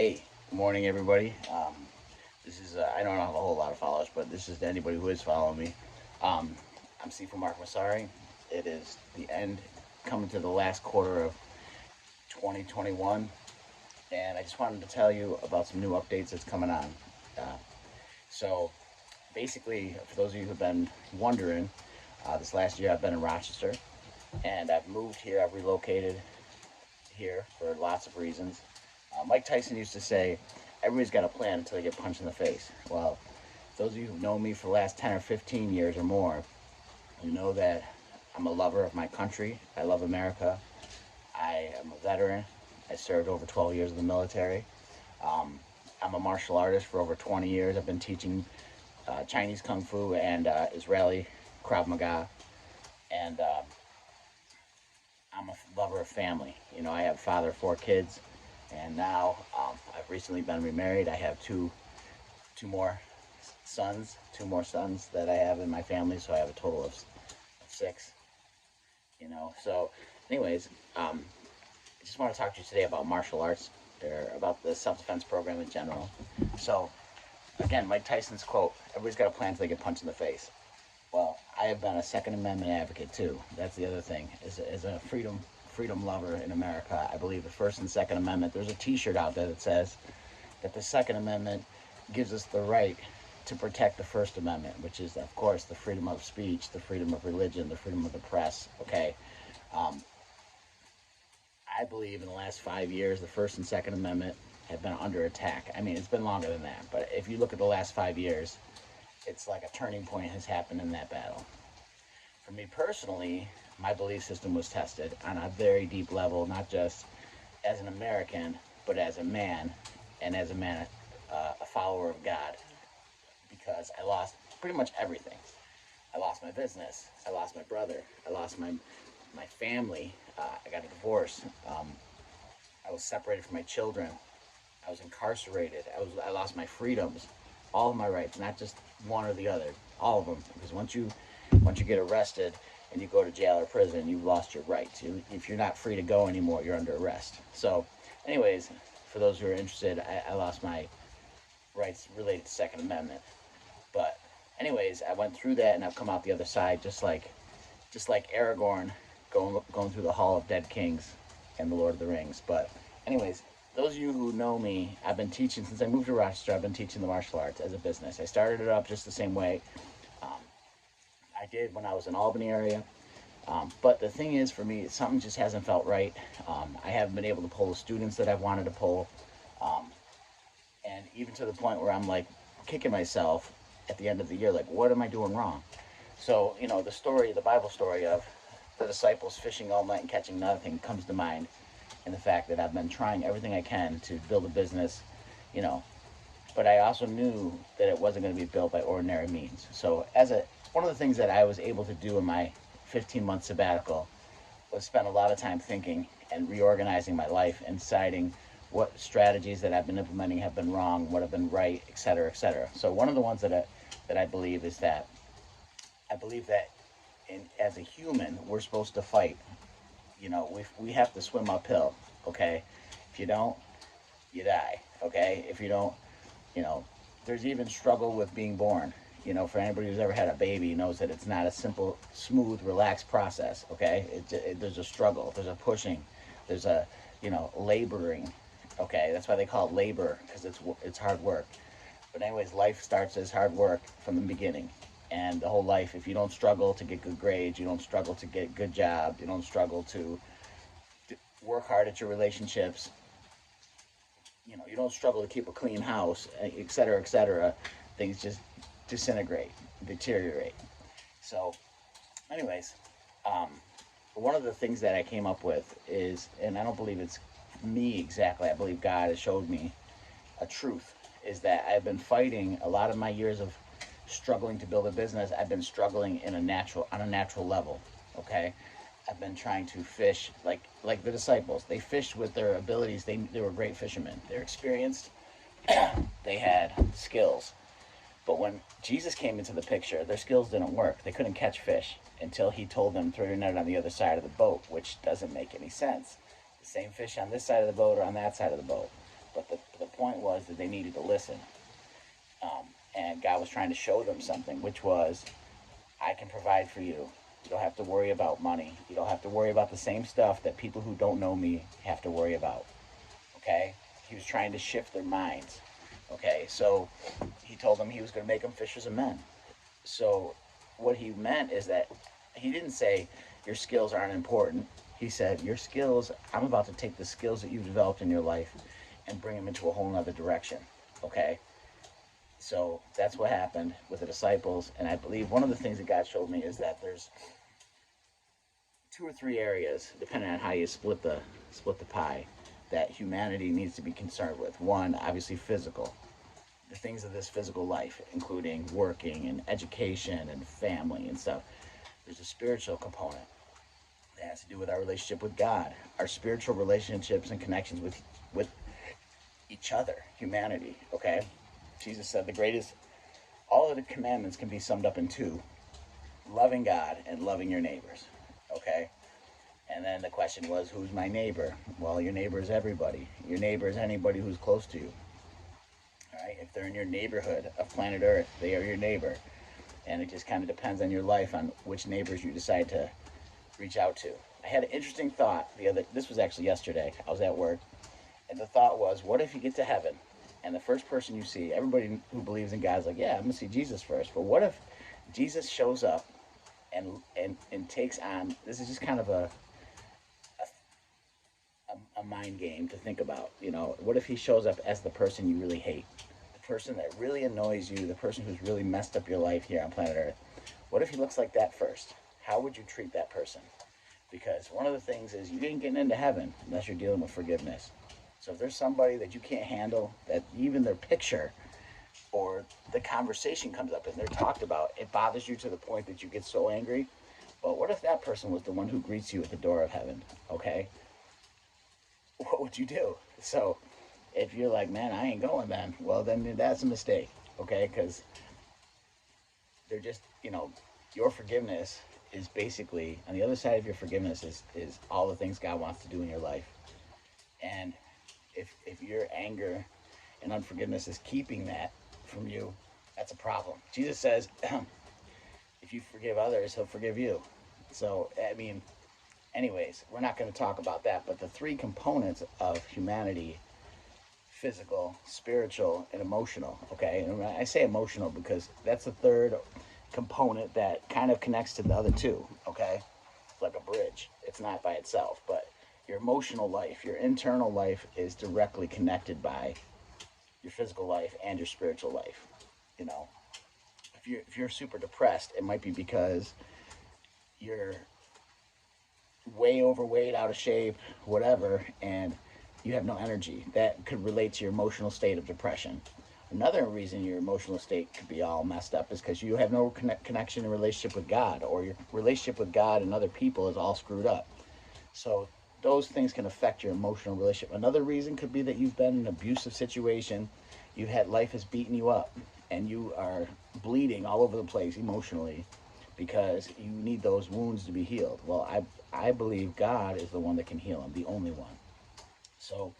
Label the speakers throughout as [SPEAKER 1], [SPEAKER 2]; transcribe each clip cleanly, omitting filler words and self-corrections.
[SPEAKER 1] Hey, good morning, everybody. This is, I don't have a whole lot of followers, but this is to anybody who is following me. Um, I'm Sifu Mark. It is the end, coming to the last quarter of 2021, and I just wanted to tell you about some new updates that's coming on. Uh, so, basically, for those of you who've been wondering, this last year I've been in Rochester, and I've moved here, I've relocated here for lots of reasons. Mike Tyson used to say, everybody's got a plan until they get punched in the face. Well, those of you who've known me for the last 10 or 15 years or more, you know that I'm a lover of my country. I love America. I am a veteran. I served over 12 years in the military. I'm a martial artist for over 20 years. I've been teaching Chinese Kung Fu and Israeli Krav Maga. And I'm a lover of family. You know, I have a father of 4 kids. And now I've recently been remarried. I have two more sons that I have in my family, so I have a total of 6. You know, so anyways, I just want to talk to you today about martial arts, or about the self-defense program in general. So again, Mike Tyson's quote: "Everybody's got a plan until they get punched in the face." Well, I have been a Second Amendment advocate too. That's the other thing. As a freedom lover in America, I believe the First and Second Amendment. There's a T-shirt out there that says that the Second Amendment gives us the right to protect the First Amendment, which is, of course, the freedom of speech, the freedom of religion, the freedom of the press. Okay, I believe in the last 5 years, the First and Second Amendment have been under attack. I mean, it's been longer than that, but if you look at the last 5 years, it's like a turning point has happened in that battle. For me personally, my belief system was tested on a very deep level, not just as an American, but as a man, and as a man, a follower of God, because I lost pretty much everything. I lost my business. I lost my brother. I lost my family. I got a divorce. I was separated from my children. I was incarcerated. I lost my freedoms, all of my rights, not just one or the other, all of them. Because once you get arrested and you go to jail or prison, you've lost your rights. If you're not free to go anymore, you're under arrest. So, anyways, for those who are interested, I lost my rights related to Second Amendment. But, anyways, I went through that and I've come out the other side, just like Aragorn going through the Hall of Dead Kings and the Lord of the Rings. But, anyways, those of you who know me, I've been teaching since I moved to Rochester. I've been teaching the martial arts as a business. I started it up just the same way I did when I was in Albany area. But the thing is, for me, something just hasn't felt right. I haven't been able to pull the students that I've wanted to pull. And even to the point where I'm like kicking myself at the end of the year, like, what am I doing wrong? So, you know, the Bible story of the disciples fishing all night and catching nothing comes to mind. And the fact that I've been trying everything I can to build a business, you know, but I also knew that it wasn't going to be built by ordinary means. So one of the things that I was able to do in my 15-month sabbatical was spend a lot of time thinking and reorganizing my life and deciding what strategies that I've been implementing have been wrong, what have been right, et cetera, et cetera. So one of the ones that I believe is that I believe that as a human, we're supposed to fight. You know, we have to swim uphill, okay? If you don't, you die, okay? If you don't, you know, there's even struggle with being born. You know, for anybody who's ever had a baby knows that it's not a simple, smooth, relaxed process, okay? There's a struggle, there's a pushing, there's a, you know, laboring, okay? That's why they call it labor, because it's hard work. But anyways, life starts as hard work from the beginning. And the whole life, if you don't struggle to get good grades, you don't struggle to get a good job, you don't struggle to work hard at your relationships, you know, you don't struggle to keep a clean house, et cetera, things just disintegrate, deteriorate. So, anyways, one of the things that I came up with is, and I don't believe it's me exactly, I believe God has showed me a truth, is that I've been fighting a lot of my years of struggling to build a business. I've been struggling on a natural level, okay? I've been trying to fish like the disciples. They fished with their abilities. They were great fishermen. They're experienced. They had skills. But when Jesus came into the picture, their skills didn't work. They couldn't catch fish until he told them, throw your net on the other side of the boat, which doesn't make any sense. The same fish on this side of the boat or on that side of the boat. But the point was that they needed to listen. And God was trying to show them something, which was, I can provide for you. You don't have to worry about money. You don't have to worry about the same stuff that people who don't know me have to worry about. Okay? He was trying to shift their minds. Okay? So he told them he was going to make them fishers of men. So what he meant is that he didn't say your skills aren't important. He said your skills, I'm about to take the skills that you've developed in your life and bring them into a whole other direction. Okay? So that's what happened with the disciples. And I believe one of the things that God showed me is that there's 2 or 3 areas, depending on how you split the pie, that humanity needs to be concerned with. One, obviously physical. The things of this physical life, including working and education and family and stuff. There's a spiritual component that has to do with our relationship with God, our spiritual relationships and connections with each other, humanity, okay? Jesus said all of the commandments can be summed up in 2, loving God and loving your neighbors, okay? And then the question was, who's my neighbor? Well, your neighbor is everybody. Your neighbor is anybody who's close to you. All right? If they're in your neighborhood of planet Earth, they are your neighbor. And it just kind of depends on your life on which neighbors you decide to reach out to. I had an interesting thought this was actually yesterday. I was at work, and the thought was, what if you get to heaven and the first person you see, everybody who believes in God is like, yeah, I'm going to see Jesus first. But what if Jesus shows up and takes on, this is just kind of a mind game to think about, what if he shows up as the person you really hate, the person that really annoys you, the person who's really messed up your life here on planet Earth? What if he looks like that first? How would you treat that person? Because one of the things is you ain't getting into heaven unless you're dealing with forgiveness. So if there's somebody that you can't handle, that even their picture or the conversation comes up and they're talked about, it bothers you to the point that you get so angry. Well, what if that person was the one who greets you at the door of heaven? Okay? What would you do? So if you're like, man, I ain't going then, well, then that's a mistake, okay? Because they're just, your forgiveness is basically, on the other side of your forgiveness is all the things God wants to do in your life. And if your anger and unforgiveness is keeping that from you, that's a problem. Jesus says, if you forgive others, he'll forgive you. So, anyways, we're not going to talk about that, but the 3 components of humanity, physical, spiritual, and emotional, okay? And I say emotional because that's the 3rd component that kind of connects to the other 2, okay? It's like a bridge. It's not by itself, but your emotional life, your internal life is directly connected by your physical life and your spiritual life. If you're super depressed, it might be because you're way overweight, out of shape, whatever, and you have no energy. That could relate to your emotional state of depression. Another reason your emotional state could be all messed up is because you have no connection and relationship with God, or your relationship with God and other people is all screwed up. So those things can affect your emotional relationship. Another reason could be that you've been in an abusive situation. Life has beaten you up, and you are bleeding all over the place emotionally because you need those wounds to be healed. Well, I believe God is the one that can heal them, the only one. So,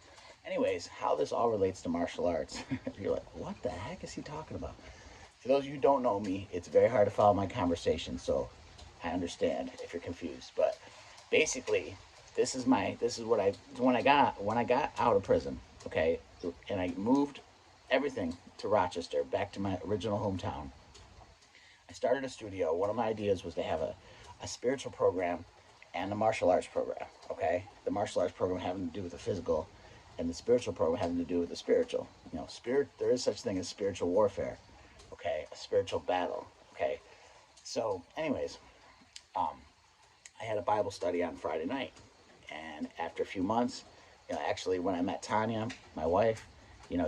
[SPEAKER 1] anyways, how this all relates to martial arts. You're like, what the heck is he talking about? For those of you who don't know me, it's very hard to follow my conversation, so I understand if you're confused. But basically, this is what when I got out of prison, okay, and I moved everything to Rochester, back to my original hometown. I started a studio. One of my ideas was to have a spiritual program and a martial arts program, okay? The martial arts program having to do with the physical, and the spiritual program having to do with the spiritual. There is such thing as spiritual warfare, okay? A spiritual battle, okay? So, anyways, I had a Bible study on Friday night, and after a few months, actually when I met Tanya, my wife,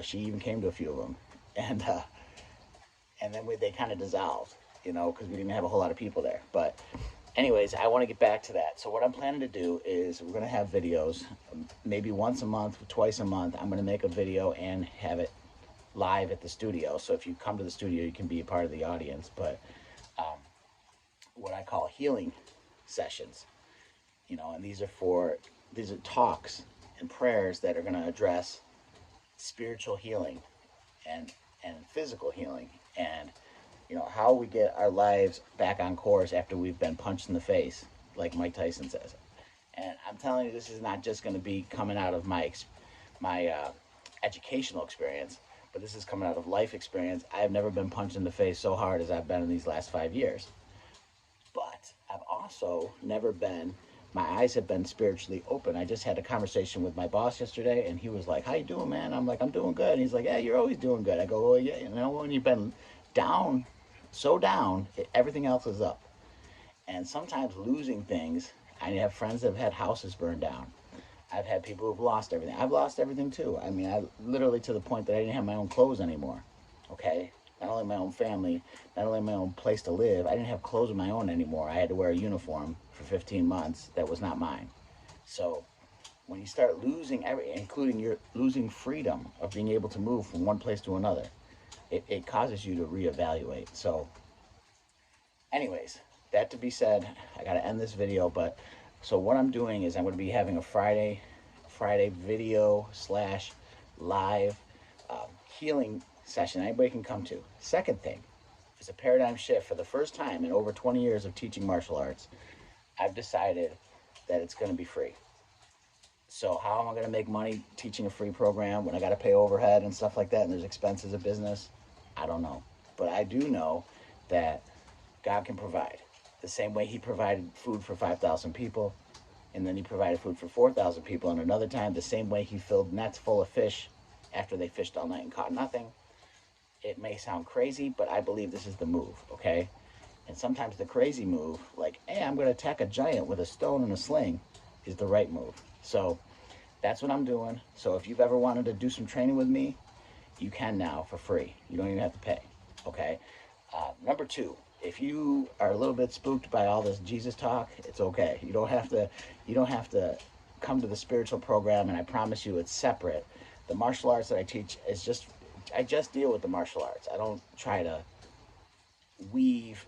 [SPEAKER 1] she even came to a few of them, and then they kind of dissolved, because we didn't have a whole lot of people there. But anyways, I want to get back to that. So what I'm planning to do is we're going to have videos, maybe once a month, twice a month. I'm going to make a video and have it live at the studio. So if you come to the studio, you can be a part of the audience. But what I call healing sessions, and these are talks and prayers that are going to address spiritual healing and physical healing, and how we get our lives back on course after we've been punched in the face, like Mike Tyson says. And I'm telling you, this is not just going to be coming out of my educational experience, but this is coming out of life experience. I've never been punched in the face so hard as I've been in these last 5 years. But I've also never been, my eyes have been spiritually open. I just had a conversation with my boss yesterday, and he was like, "How you doing, man?" I'm like, "I'm doing good." And he's like, "Yeah, you're always doing good." I go, "Well, yeah, when you've been down, so down, everything else is up." And sometimes losing things, I have friends that have had houses burned down. I've had people who've lost everything. I've lost everything too. I mean, I literally, to the point that I didn't have my own clothes anymore. Okay? Not only my own family, not only my own place to live, I didn't have clothes of my own anymore. I had to wear a uniform for 15 months that was not mine. So when you start losing everything, including your losing freedom of being able to move from one place to another, it causes you to reevaluate. So anyways, that to be said, I got to end this video, but so what I'm doing is I'm going to be having a Friday video slash live healing session anybody can come to. Second thing is a paradigm shift. For the first time in over 20 years of teaching martial arts, I've decided that it's going to be free. So how am I going to make money teaching a free program when I got to pay overhead and stuff like that, and there's expenses of business? I don't know. But I do know that God can provide. The same way he provided food for 5,000 people, and then he provided food for 4,000 people, and another time the same way he filled nets full of fish after they fished all night and caught nothing. It may sound crazy, but I believe this is the move, okay? And sometimes the crazy move, like, hey, I'm going to attack a giant with a stone and a sling, is the right move. So that's what I'm doing. So if you've ever wanted to do some training with me, you can now for free. You don't even have to pay, okay? Number two, if you are a little bit spooked by all this Jesus talk, it's okay. You don't have to come to the spiritual program, and I promise you it's separate. The martial arts that I teach is just, I just deal with the martial arts. I don't try to weave,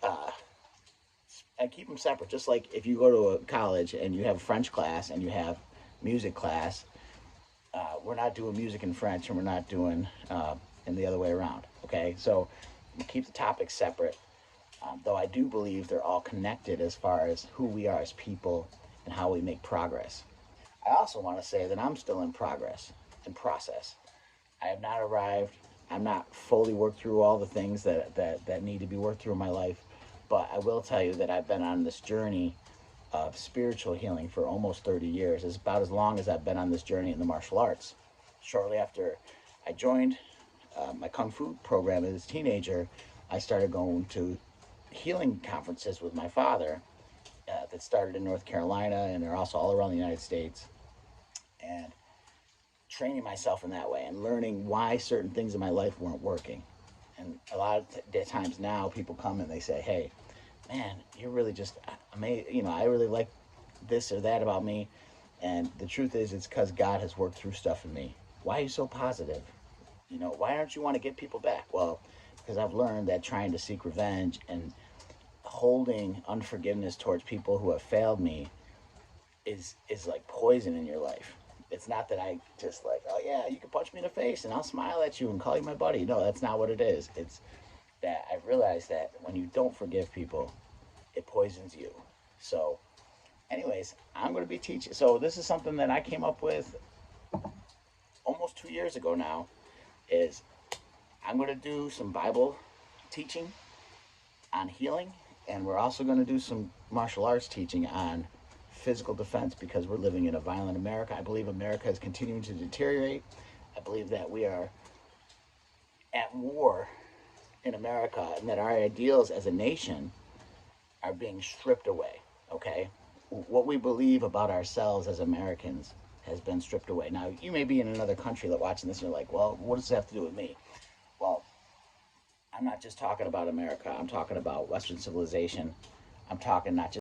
[SPEAKER 1] I keep them separate. Just like if you go to a college and you have a French class and you have music class, we're not doing music in French, and we're not doing in the other way around, okay? So we keep the topics separate. Though I do believe they're all connected as far as who we are as people and how we make progress. I also want to say that I'm still in progress and process. I have not arrived. I'm not fully worked through all the things that need to be worked through in my life. But I will tell you that I've been on this journey of spiritual healing for almost 30 years. It's about as long as I've been on this journey in the martial arts. Shortly after I joined my Kung Fu program as a teenager, I started going to healing conferences with my father that started in North Carolina, and they're also all around the United States, and training myself in that way and learning why certain things in my life weren't working. And a lot of times now people come and they say, "Hey, man, you're really just amazing. I really like this or that about me." And the truth is, it's because God has worked through stuff in me. Why are you so positive? Why don't you want to get people back? Well, because I've learned that trying to seek revenge and holding unforgiveness towards people who have failed me is like poison in your life. It's not that I just like, oh yeah, you can punch me in the face and I'll smile at you and call you my buddy. No, that's not what it is. It's that I realized that when you don't forgive people, it poisons you. So anyways, I'm going to be teaching. So this is something that I came up with almost 2 years ago now, is I'm going to do some Bible teaching on healing, and we're also going to do some martial arts teaching on physical defense, because we're living in a violent America. I believe America is continuing to deteriorate. I believe that we are at war in America, and that our ideals as a nation are being stripped away, okay? What we believe about ourselves as Americans has been stripped away. Now, you may be in another country that watching this and you're like, well, what does this have to do with me? Well, I'm not just talking about America. I'm talking about Western civilization. I'm talking not just